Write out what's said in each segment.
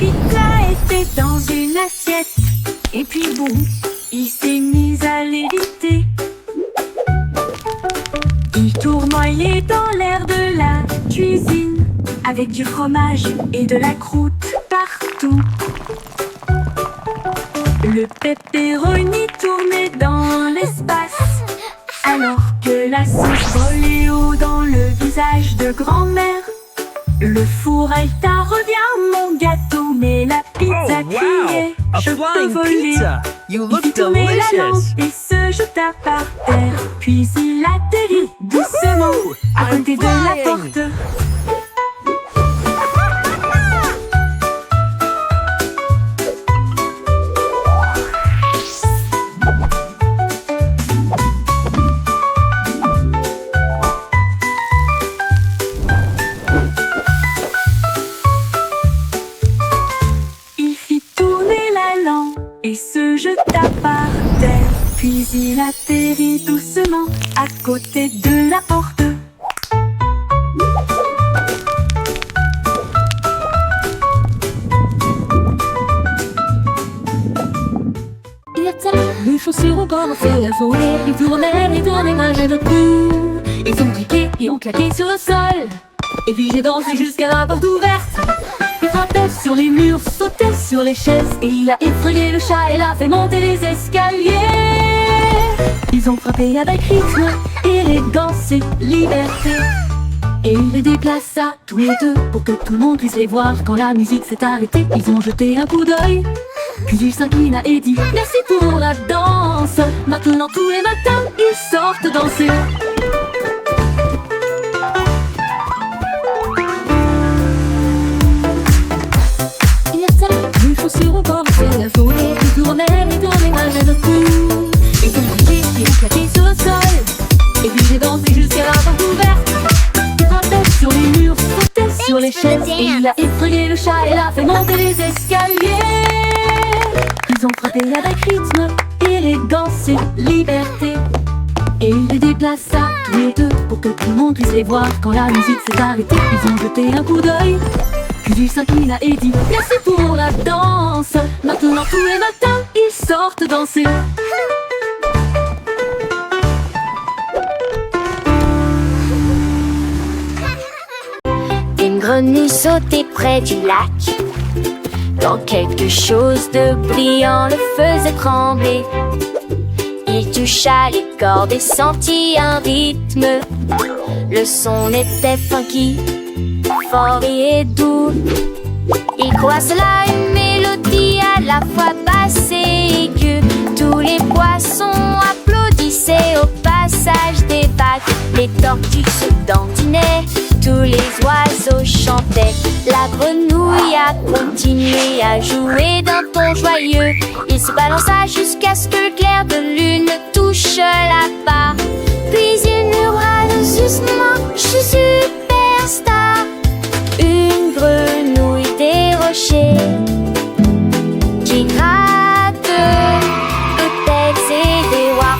pizza était dans une assiette. Et puis bon, il s'est mis à l'éviter. Il tournoyait dans l'air de la cuisine, avec du fromage et de la croûte partout. Le pepperoni tournait dans l'espace, alors que la sauce volait haut dans le visage de grand-mère. Le four Alta revient mon gâteau, mais la pizza criait A je peux flying voler. pizza! You Il look fit tourner la lampe delicious! et se jeta par terre. Puis il atterrit doucement à côté de la flying. porte. Il fit tourner la lampe et se jeta par terre. Puis il atterrit doucement à côté de la porte. Les chaussures ont commencé à voler. Ils tournaient malgré le coup. Ils ont piqué et ont claqué sur le sol. Et puis j'ai dansé jusqu'à la porte ouverte. Il frappait sur les murs, sautait sur les chaises. Et il a effrayé le chat et l'a fait monter les escaliers. Ils ont frappé avec rythme, élégance et liberté. Et il les déplaça tous les deux pour que tout le monde puisse les voir. Quand la musique s'est arrêtée, ils ont jeté un coup d'œil. Puis il s'inclina et dit merci pour la danse. Maintenant tous les matins ils sortent danser. Les chaussures ont commencé à voler. Ils tournaient malgré le coup. Ils ont piqué et ont claqué sur le sol. Et puis j'ai dansé jusqu'à la porte ouverte. Il frappait sur les murs, sautait sur les chaises. Et il a effrayé le chat et l'a fait monter les escaliers. Ils ont frappé avec rythme, élégance et liberté. Et il les déplaça tous les deux pour que tout le monde puisse les voir. Quand la musique s'est arrêtée, ils ont jeté un coup d'œil. Puis il s'inclina et dit merci pour la danse. Maintenant tous les matins ils sortent danser. Une grenouille sautait près du lac, quand quelque chose de brillant le faisait trembler. Il toucha les cordes et sentit un rythme. Le son était funky, fort et doux. Il croit cela une mélodie à la fois basse et aiguë. Tous les poissons applaudissaient au passage des vagues. Les tortues se dandinaient, tous les oiseaux chantaient. La grenouille a continué à jouer d'un ton joyeux. Il se balança jusqu'à ce que le clair de lune touche la barre. Puis il murmura doucement, je suis superstar. Une grenouille des rochers qui gratte peut-être c'est des rois.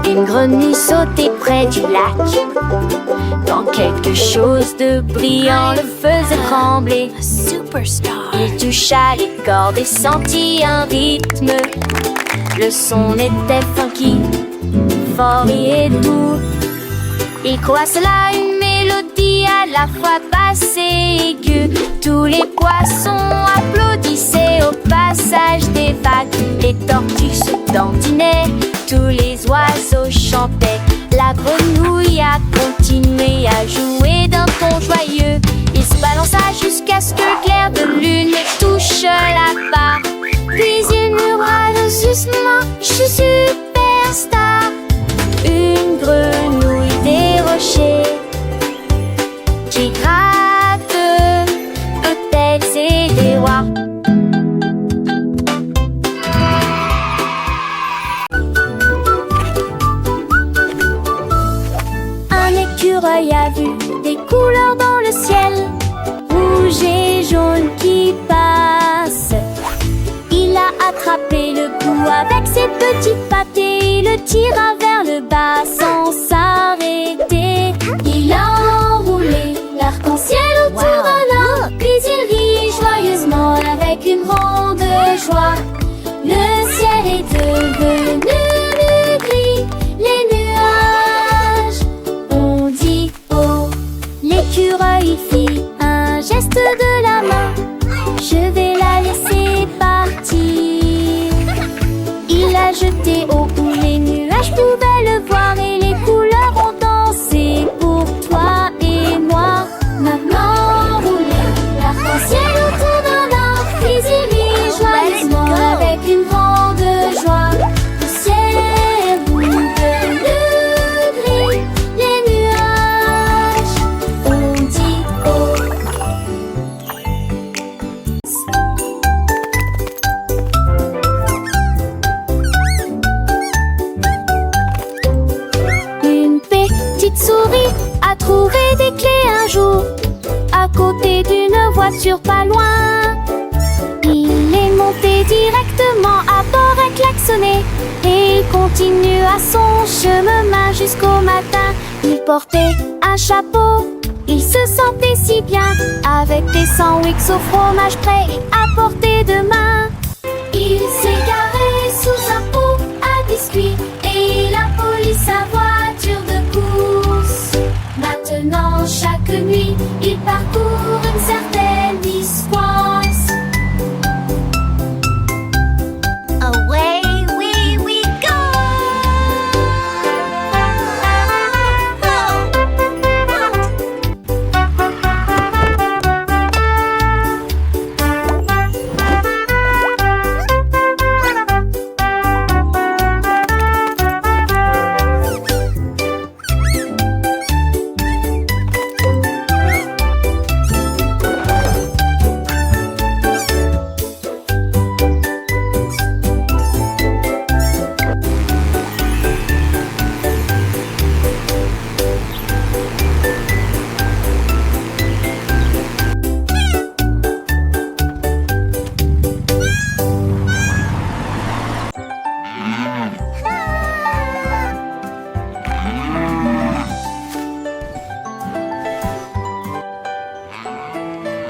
Une grenouille sautait près du lac, quand quelque chose de brillant le faisait trembler. Superstar. Il toucha les cordes et sentit un rythme. Le son était funky, fort et doux. Il croit cela une mélodie à la fois basse et aiguë. Tous les poissons applaudissaient au passage des vagues. Les tortues se dandinaient, tous les oiseaux chantaient. La grenouille a continué à jouer d'un ton joyeux. Il se balança jusqu'à ce que le clair de lune touche la barre. Puis il murmura doucement, je suis superstar. Une grenouille des rochers qui gratte peut-être c'est des rois. Un écureuil a vu des couleurs dans le ciel, rouge et jaune qui passent. Il a attrapé le bout avec ses petites pattes et il le tira vers le bas sans s'arrêter. Il a enroulé suffit un geste de la main, je vais la laisser partir. Il a jeté au bout, les nuages pouvaient le voir et les couleurs ont dansé pour toi et moi. Maman roulait l'arc-en-ciel autour d'un arbre, puis il rit joyeusement avec une grande joie. Le ciel boule de gris, les nuages ont dit oh. Une petite souris a trouvé des clés un jour à côté d'une voiture pas loin. Il est monté directement à bord et klaxonné, et il continue à son chemin jusqu'au matin. Il portait un chapeau, il se sentait si bien, avec des sandwichs au fromage prêt à portée de main. Il s'est garé sous un pot à biscuits et il a poli sa voiture de course. Maintenant, chaque nuit, il parcourt une certaine distance. Away we go!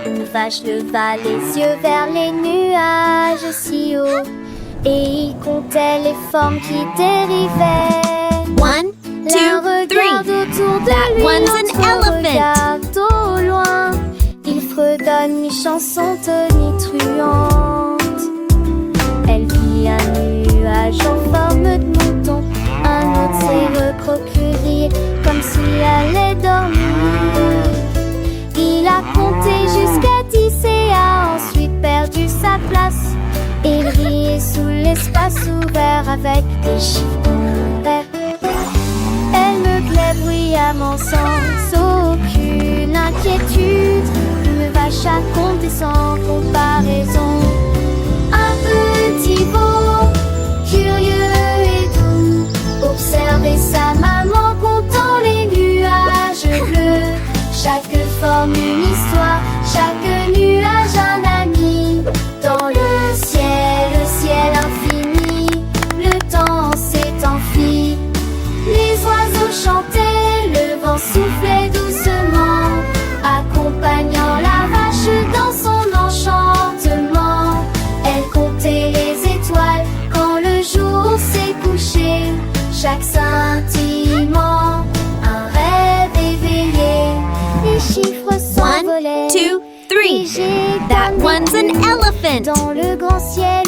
Une vache leva les yeux vers les nuages si haut, et il comptait les formes qui dérivaient. 1, 2, L'un regarde 3. autour de That lui, one's an l'autre elephant. regarde au loin. Il fredonne une chanson tonitruante. Elle vit un nuage en forme de mouton, un autre s'est recroquevillé comme s'il allait dormir. Il a compté jusqu'à 10 et a ensuite perdu sa place. Il riait sous l'espace ouvert avec des chiffres verts. Elle meuglait bruyamment sans aucune inquiétude. Une vache à compter sans comparaison. Un petit veau, curieux et doux, observait sa maman comptant les nuages bleus. Chaque forme une histoire, chaque nuage un ami. Dans le ciel infini, le temps s'est enfui. Les oiseaux chantaient, le vent soufflait doucement, accompagnant la vache dans son enchantement. Elle comptait les étoiles quand le jour s'est couché. Chaque scintillement, un rêve éveillé. Les chiffres s'envolaient. 1, 2, 3. figés That comme one's des an clous elephant. dans le grand ciel